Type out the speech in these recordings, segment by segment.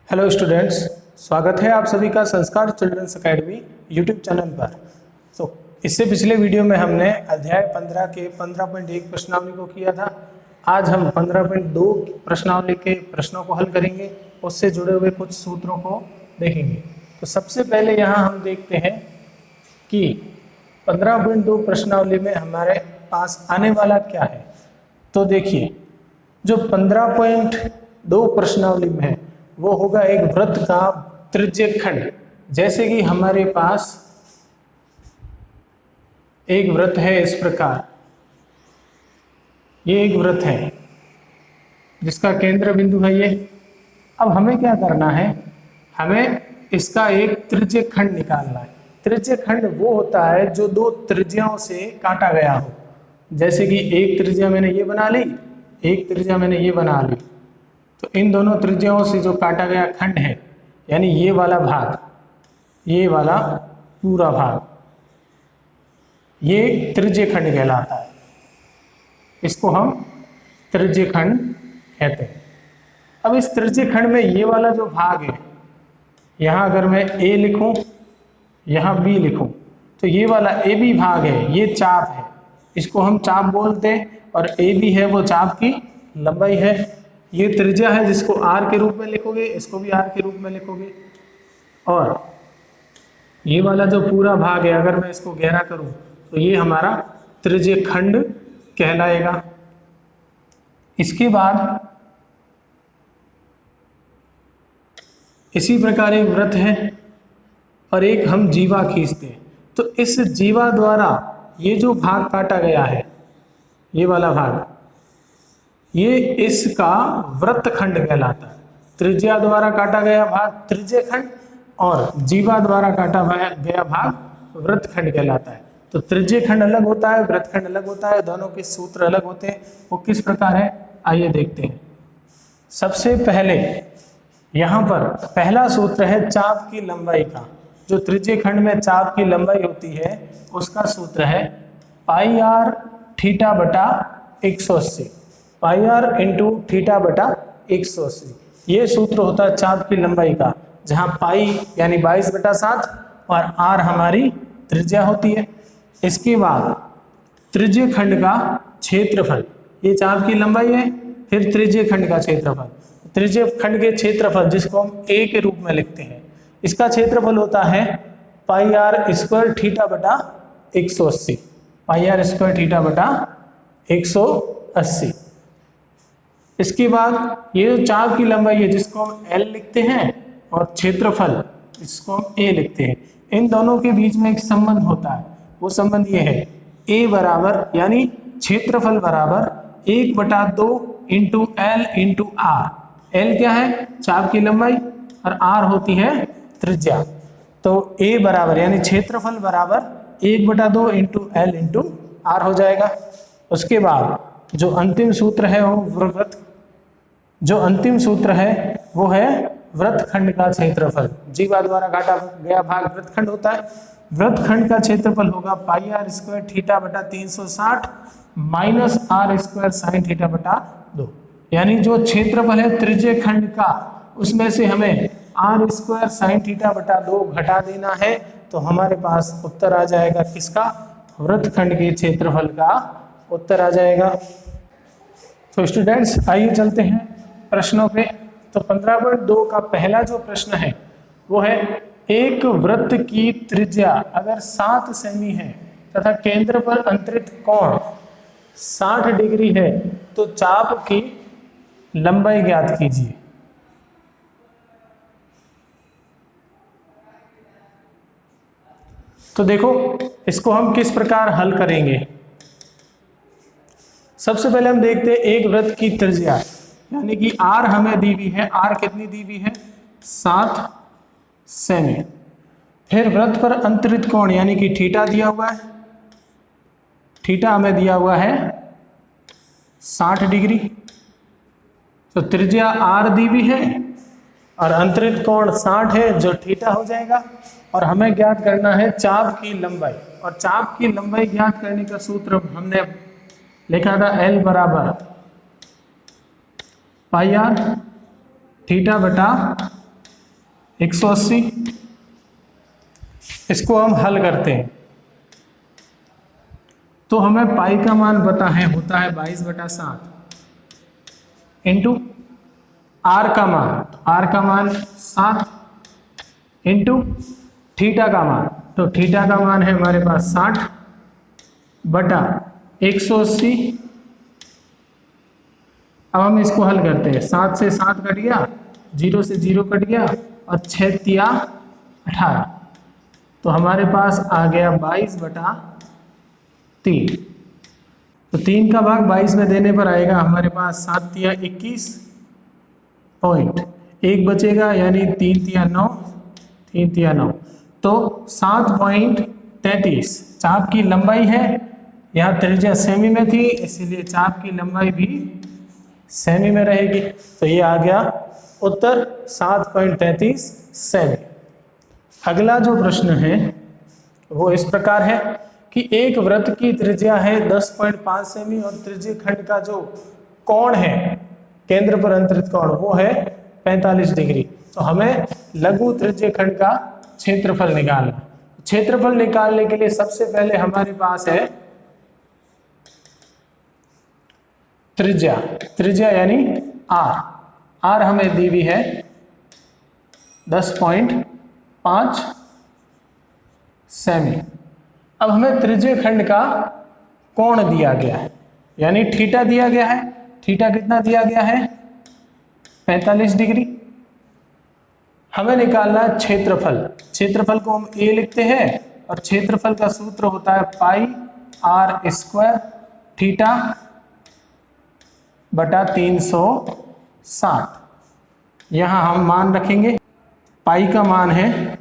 Hello students, स्वागत है आप सभी का संस्कार चिल्ड्रंस एकेडमी यूट्यूब चैनल पर। तो इससे पिछले वीडियो में हमने अध्याय 15 के 15.1 प्रश्नावली को किया था। आज हम 15.2 प्रश्नावली के प्रश्नों को हल करेंगे, उससे जुड़े हुए कुछ सूत्रों को देखेंगे। तो सबसे पहले यहाँ हम देखते हैं कि 15.2 प्रश्नावली में हमारे पास आने वाला क्या है। तो देखिए, जो 15.2 प्रश्नावली में है वो होगा एक वृत्त का त्रिज्यखंड। जैसे कि हमारे पास एक वृत्त है इस प्रकार, ये एक वृत्त है जिसका केंद्र बिंदु है ये। अब हमें क्या करना है, हमें इसका एक त्रिज्यखंड निकालना है। त्रिज्यखंड वो होता है जो दो त्रिज्याओं से काटा गया हो। जैसे कि एक त्रिज्या मैंने ये बना ली, एक त्रिज्या मैंने ये बना ली, तो इन दोनों त्रिज्याओं से जो काटा गया खंड है, यानी ये वाला भाग, ये वाला पूरा भाग, ये त्रिज्यखंड कहलाता है। इसको हम त्रिज्यखंड कहते हैं। अब इस त्रिज्यखंड में ये वाला जो भाग है, यहाँ अगर मैं ए लिखूं, यहाँ बी लिखूं, तो ये वाला ए बी भाग है, ये चाप है, इसको हम चाप बोलते हैं। और ए बी है वो चाप की लंबाई है। ये त्रिज्या है जिसको आर के रूप में लिखोगे, इसको भी आर के रूप में लिखोगे। और ये वाला जो पूरा भाग है, अगर मैं इसको गहरा करूं तो ये हमारा त्रिज्यखंड कहलाएगा। इसके बाद इसी प्रकार एक वृत्त है और एक हम जीवा खींचते हैं। तो इस जीवा द्वारा ये जो भाग काटा गया है, ये वाला भाग, ये इसका वृत्तखंड कहलाता है। त्रिज्या द्वारा काटा गया भाग त्रिज्यखंड और जीवा द्वारा काटा गया भाग वृत्तखंड कहलाता है। तो त्रिज्यखंड अलग होता है, वृत्तखंड अलग होता है, दोनों के सूत्र अलग होते हैं। वो किस प्रकार है, आइए देखते हैं। सबसे पहले यहाँ पर पहला सूत्र है चाप की लंबाई का। जो त्रिज्यखंड में चाप की लंबाई होती है उसका सूत्र है पाई आर थीटा बटा 180, पाई आर इंटू थीटा बटा 180। ये सूत्र होता है चाप की लंबाई का, जहाँ पाई यानी 22/7 और आर हमारी त्रिज्या होती है। इसके बाद त्रिज्यखंड का क्षेत्रफल, ये चाप की लंबाई है, फिर त्रिज्यखंड का क्षेत्रफल। त्रिज्यखंड के क्षेत्रफल जिसको हम ए के रूप में लिखते हैं, इसका क्षेत्रफल होता है पाई आर स्क्वायर थीटा बटा 180, पाई आर स्क्वायर थीटा बटा 180। इसके बाद ये जो चाप की लंबाई है जिसको हम एल लिखते हैं और क्षेत्रफल जिसको हम ए लिखते हैं, इन दोनों के बीच में एक संबंध होता है। वो संबंध ये है, ए बराबर यानी क्षेत्रफल बराबर 1/2 into L into R. L क्या है, चाप की लंबाई, और आर होती है त्रिज्या। तो ए बराबर यानी क्षेत्रफल बराबर 1/2 इंटू एल इंटू आर हो जाएगा। उसके बाद जो अंतिम सूत्र है वो है वृत्तखंड का क्षेत्रफल। जीवा द्वारा काटा गया भाग वृत्तखंड होता है। वृत्तखंड का क्षेत्रफल होगा पाई आर स्क्वायर थीटा बटा 360 minus R square sine theta बटा 2। यानी जो क्षेत्रफल है त्रिज्यखंड का, उसमें से हमें आर स्क्वायर साइन थीटा बटा 2 घटा देना है, तो हमारे पास उत्तर आ जाएगा किसका, वृत्तखंड के क्षेत्रफल का उत्तर आ जाएगा। तो स्टूडेंट्स आइए चलते हैं प्रश्नों पे। तो 15.2 का पहला जो प्रश्न है वो है, एक वृत्त की त्रिज्या अगर 7 सेमी है तथा केंद्र पर अंतरित कोण 60 डिग्री है तो चाप की लंबाई ज्ञात कीजिए। तो देखो, इसको हम किस प्रकार हल करेंगे। सबसे पहले हम देखते हैं एक वृत्त की त्रिज्या, यानी कि आर हमें दी हुई है। आर कितनी दी हुई है, 7 सेमी। फिर वृत्त पर अंतरित कोण यानी कि थीटा दिया हुआ है, थीटा हमें दिया हुआ है 60 डिग्री। तो त्रिज्या आर दी हुई है और अंतरित कोण 60 है जो थीटा हो जाएगा। और हमें ज्ञात करना है चाप की लंबाई, और चाप की लंबाई ज्ञात करने का सूत्र हमने लिखा था एल बराबर पाई आर थीटा बटा 180, इसको हम हल करते हैं तो हमें पाई का मान पता है, होता है 22/7 इंटू आर का मान, आर का मान 7 इंटू थीटा का मान, तो थीटा का मान है हमारे पास 60 बटा 180। अब हम इसको हल करते हैं, 7 से 7 कट गया, 0 से 0 कट गया और 6 तिया 18, तो हमारे पास आ गया 22/3। तो 3 का भाग 22 में देने पर आएगा हमारे पास 7 तिया 21 पॉइंट, 1 बचेगा यानी 3 तिया 9, 3 तिया 9, तो 7.33 चाप की लंबाई है। यहाँ त्रिज्या सेमी में थी इसीलिए चाप की लंबाई भी सेमी में रहेगी, तो ये आ गया उत्तर 7.33 सेमी। अगला जो प्रश्न है वो इस प्रकार है कि एक वृत्त की त्रिज्या है 10.5 सेमी और त्रिज्य खंड का जो कोण है, केंद्र पर अंतरित कोण, वो है 45 डिग्री। तो हमें लघु त्रिज्य खंड का क्षेत्रफल निकालना। क्षेत्रफल निकालने के लिए सबसे पहले हमारे पास है त्रिज्या, त्रिज्या यानी आर, आर हमें दी हुई है 10.5 सेमी। अब हमें त्रिज्य खंड का कोण दिया गया है यानी थीटा दिया गया है, थीटा कितना दिया गया है 45 डिग्री। हमें निकालना है क्षेत्रफल, क्षेत्रफल को हम ए लिखते हैं और क्षेत्रफल का सूत्र होता है पाई आर स्क्वायर थीटा बटा 360। यहाँ हम मान रखेंगे, पाई का मान है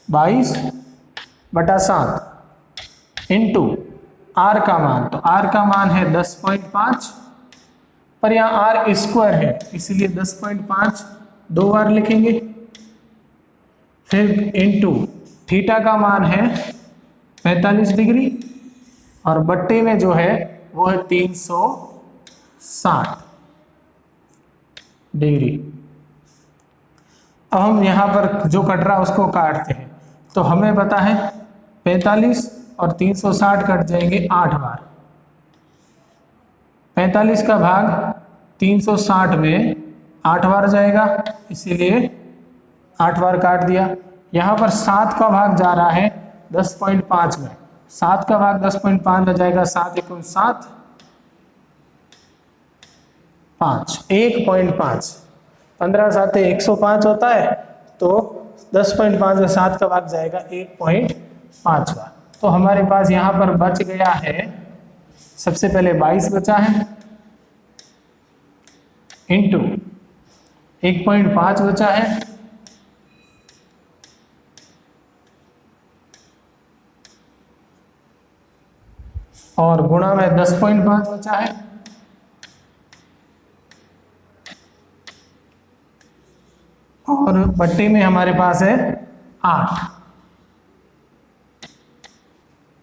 22/7 इंटू आर का मान, तो आर का मान है 10.5 पर यहाँ आर स्क्वायर है इसलिए 10.5 दो बार लिखेंगे, फिर इंटू थीटा का मान है 45 डिग्री और बट्टे में जो है वो है 360 डिग्री। अब हम यहाँ पर जो कट रहा है उसको काटते हैं, तो हमें पता है 45 और 360 कट जाएंगे 8 बार, 45 का भाग 360 में 8 बार जाएगा इसीलिए 8 बार काट दिया। यहाँ पर 7 का भाग जा रहा है 10.5 में, 7 का भाग 10.5 में जाएगा, 7 × 7 5, 1.5, 15 7 105 होता है, तो 10.5 में 7 का भाग जाएगा 1.5 बार। तो हमारे पास यहाँ पर बच गया है, सबसे पहले 22 बचा है इंटू 1.5 बचा है और गुणा में 10.5 बचा है और बट्टे में हमारे पास है 8,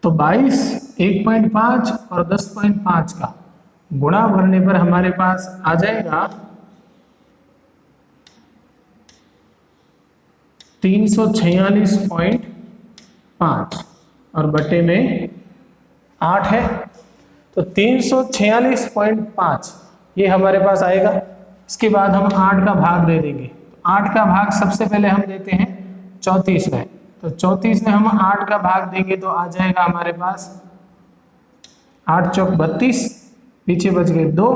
तो 22, 1.5 और 10.5 का गुणा भरने पर हमारे पास आ जाएगा 346.5 और बट्टे में 8 है, तो 346.5 ये हमारे पास आएगा। इसके बाद हम 8 का भाग दे देंगे, 8 का भाग सबसे पहले हम देते हैं 34 में, तो 34 में हम 8 का भाग देंगे तो आ जाएगा हमारे पास 8 चौक 32, पीछे बच गए 2,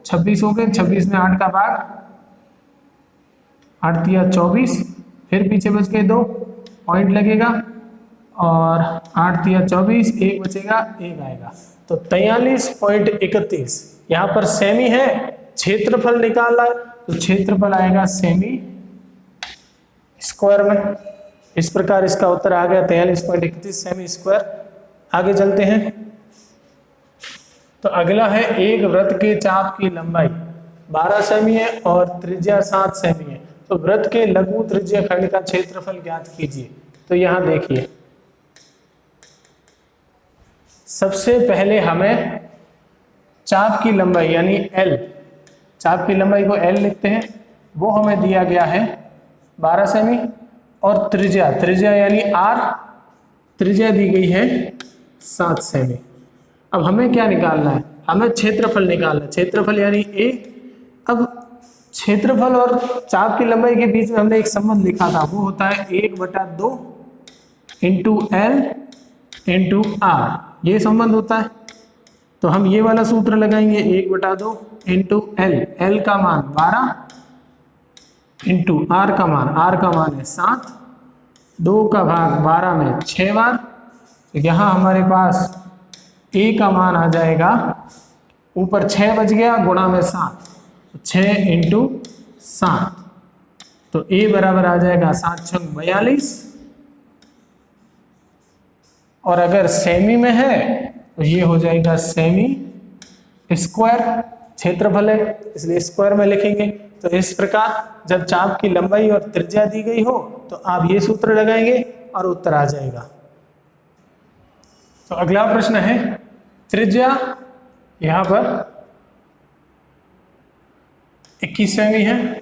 26 हो गए, 26 में 8 का भाग 8 तिया 24, फिर पीछे बच गए 2 पॉइंट लगेगा और 8 तिया 24, 1 बचेगा, 1 आएगा, तो 43.31 यहाँ पर सेमी है। क्षेत्रफल निकालना है तो क्षेत्रफल आएगा सेमी स्क्वायर में। इस प्रकार इसका उत्तर आ गया 43.31 सेमी स्क्वायर। आगे चलते हैं, तो अगला है एक वृत्त के चाप की लंबाई 12 सेमी है और त्रिज्या 7 सेमी है, तो वृत्त के लघु त्रिज्य खंड का क्षेत्रफल ज्ञात कीजिए। तो यहां देखिए, सबसे पहले हमें चाप की लंबाई यानी L, चाप की लंबाई को L लिखते हैं, वो हमें दिया गया है 12 सेमी, और त्रिज्या यानी आर, त्रिज्या दी गई है 7 सेमी। अब हमें क्या निकालना है, हमें क्षेत्रफल निकालना है, क्षेत्रफल यानी ए। अब क्षेत्रफल और चाप की लंबाई के बीच में हमने एक संबंध लिखा था, वो होता है 1/2 इंटू एल इंटू आर, ये संबंध होता है। तो हम ये वाला सूत्र लगाएंगे, 1/2 इंटू एल, एल का मान 12 इंटू आर का मान है 7, 2 का भाग 12 में 6 बार। तो यहाँ हमारे पास ए का मान आ जाएगा, ऊपर 6 बच गया, गुणा में 7, 6 इंटू 7, तो ए बराबर आ जाएगा 7 × 42। और अगर सेमी में है तो ये हो जाएगा सेमी स्क्वायर, क्षेत्रफल है इसलिए स्क्वायर में लिखेंगे। तो इस प्रकार जब चाप की लंबाई और त्रिज्या दी गई हो तो आप ये सूत्र लगाएंगे और उत्तर आ जाएगा। तो अगला प्रश्न है, त्रिज्या यहां पर 21 सेमी है,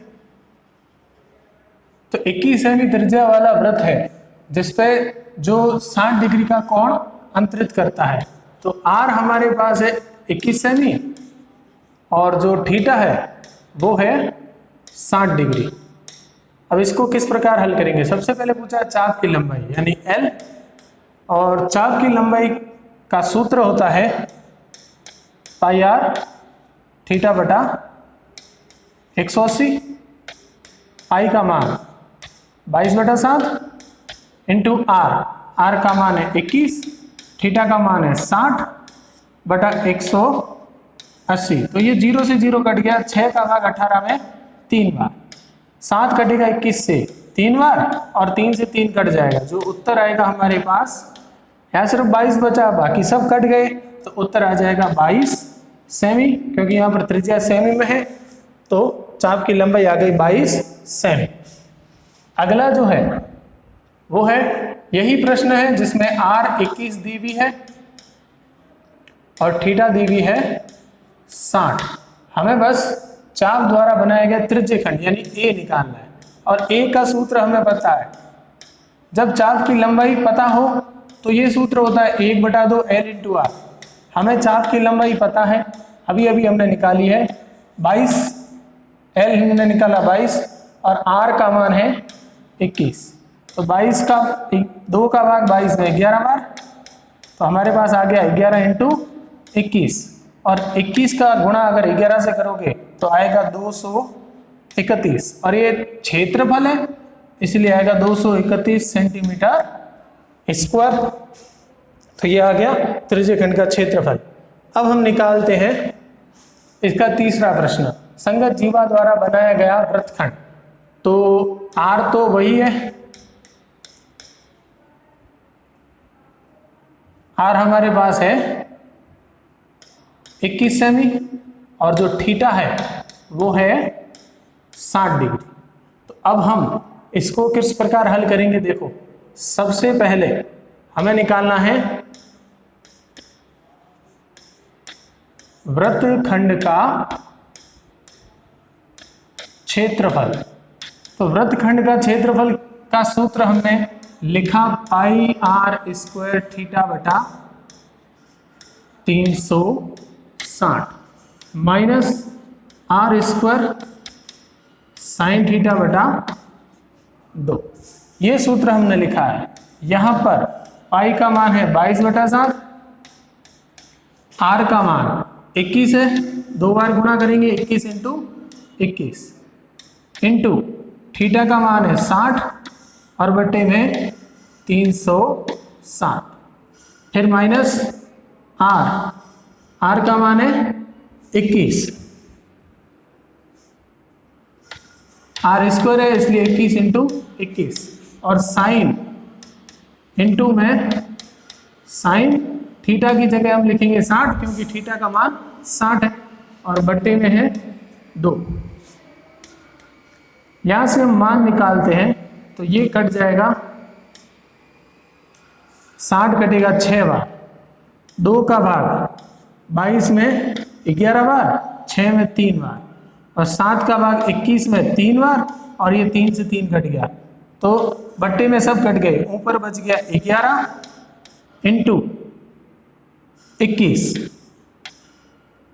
तो 21 सेमी त्रिज्या वाला वृत्त है जिसपे जो 60 डिग्री का कोण अंतरित करता है। तो आर हमारे पास है 21 सेमी और जो थीटा है वो है 60 डिग्री। अब इसको किस प्रकार हल करेंगे, सबसे पहले पूछा चाप की लंबाई यानी एल, और चाप की लंबाई का सूत्र होता है पाई आर थीटा बटा 180, पाई का मान 22/7 इंटू आर, आर का मान है 21, थीटा का मान है 60/180। तो ये 0 से 0 कट गया, 6 का भाग 18 में 3 बार, 7 कटेगा 21 से 3 बार और 3 से 3 कट जाएगा। जो उत्तर आएगा हमारे पास, यहाँ सिर्फ 22 बचा, बाकी सब कट गए, तो उत्तर आ जाएगा 22 सेमी, क्योंकि यहाँ पर त्रिज्या सेमी में है तो चाप की लंबाई आ गई 22 सेमी। अगला जो है वो है, यही प्रश्न है जिसमें आर 21 दी हुई है और थीटा दी हुई है 60। हमें बस चाप द्वारा बनाया गया त्रिज्य खंड यानी ए निकालना है, और ए का सूत्र हमें पता है। जब चाप की लंबाई पता हो तो ये सूत्र होता है 1/2 एल इंटू आर। हमें चाप की लंबाई पता है, अभी अभी हमने निकाली है 22, एल हमने निकाला 22 और आर का मान है 21। तो 22 का 2 का भाग 22 में 11 बार, तो हमारे पास आ गया 11 इंटू 21, और 21 का गुणा अगर 11 से करोगे तो आएगा 231, और ये क्षेत्रफल है इसलिए आएगा 231 सेंटीमीटर स्क्वायर। तो ये आ गया त्रिज्यखंड का क्षेत्रफल। अब हम निकालते हैं इसका तीसरा प्रश्न, संगत जीवा द्वारा बनाया गया वृत्तखंड। तो आर तो वही है, आर हमारे पास है 21 सेमी और जो थीटा है वो है 60 डिग्री। तो अब हम इसको किस प्रकार हल करेंगे, देखो सबसे पहले हमें निकालना है वृत्तखंड का क्षेत्रफल। तो वृत्तखंड का क्षेत्रफल का सूत्र हमने लिखा पाई आर स्क्वायर थीटा बटा 360 minus R square sine theta बटा 2। ये सूत्र हमने लिखा है। यहां पर पाई का मान है 22/7, आर का मान 21 है, 2 बार गुणा करेंगे 21 इंटू 21 इंटू थीटा का मान है 60 और बटे में 360, फिर माइनस आर, आर का मान है 21, आर स्क्वायर है इसलिए 21 इंटू 21, और साइन इंटू में साइन थीटा की जगह हम लिखेंगे 60 क्योंकि थीटा का मान 60 है, और बट्टे में है 2। यहां से हम मान निकालते हैं तो ये कट जाएगा, 60 कटेगा 6 बार, 2 का भाग 22 में 11 बार, 6 में 3 बार, और 7 का भाग 21 में 3 बार, और ये 3 से 3 कट गया, तो बट्टे में सब कट गए, ऊपर बच गया 11 इंटू 21,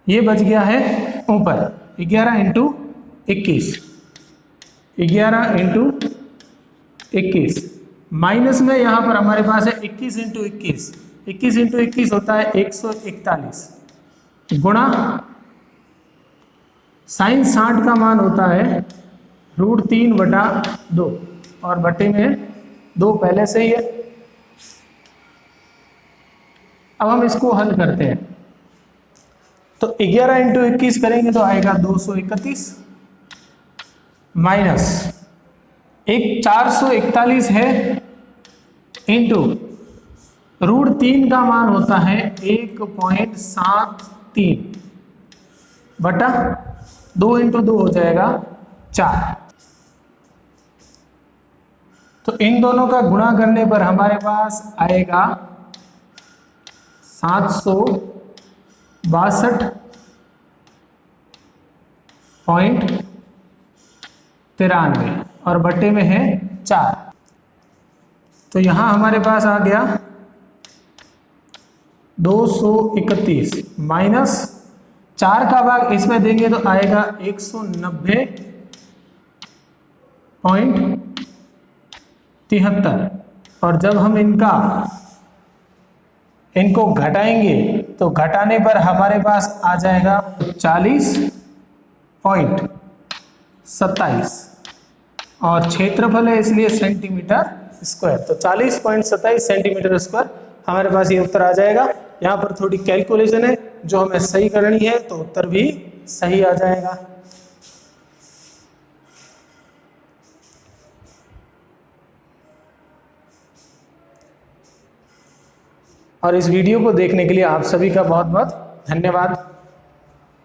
ये बच गया है ऊपर 11 इंटू 21, 11 इंटू 21, माइनस में यहाँ पर हमारे पास है 21 इंटू 21, 21 इंटू 21 होता है 141, गुणा साइन 60 का मान होता है √3/2, और बट्टे में 2 पहले से ही है। अब हम इसको हल करते हैं, तो 11 इंटू 21 करेंगे तो आएगा 231, माइनस 441 है इंटू √3 का मान होता है 1.73 बटा 2 इंटू 2 हो जाएगा 4। तो इन दोनों का गुणा करने पर हमारे पास आएगा 762.93 और बट्टे में है 4, तो यहां हमारे पास आ गया 231 माइनस 4 का भाग इसमें देंगे तो आएगा 190.73, और जब हम इनको घटाएंगे तो घटाने पर हमारे पास आ जाएगा 40.27, और क्षेत्रफल है इसलिए सेंटीमीटर स्क्वायर, तो 40.27 सेंटीमीटर स्क्वायर हमारे पास ये उत्तर आ जाएगा। यहाँ पर थोड़ी कैलकुलेशन है जो हमें सही करनी है, तो उत्तर भी सही आ जाएगा। और इस वीडियो को देखने के लिए आप सभी का बहुत बहुत धन्यवाद।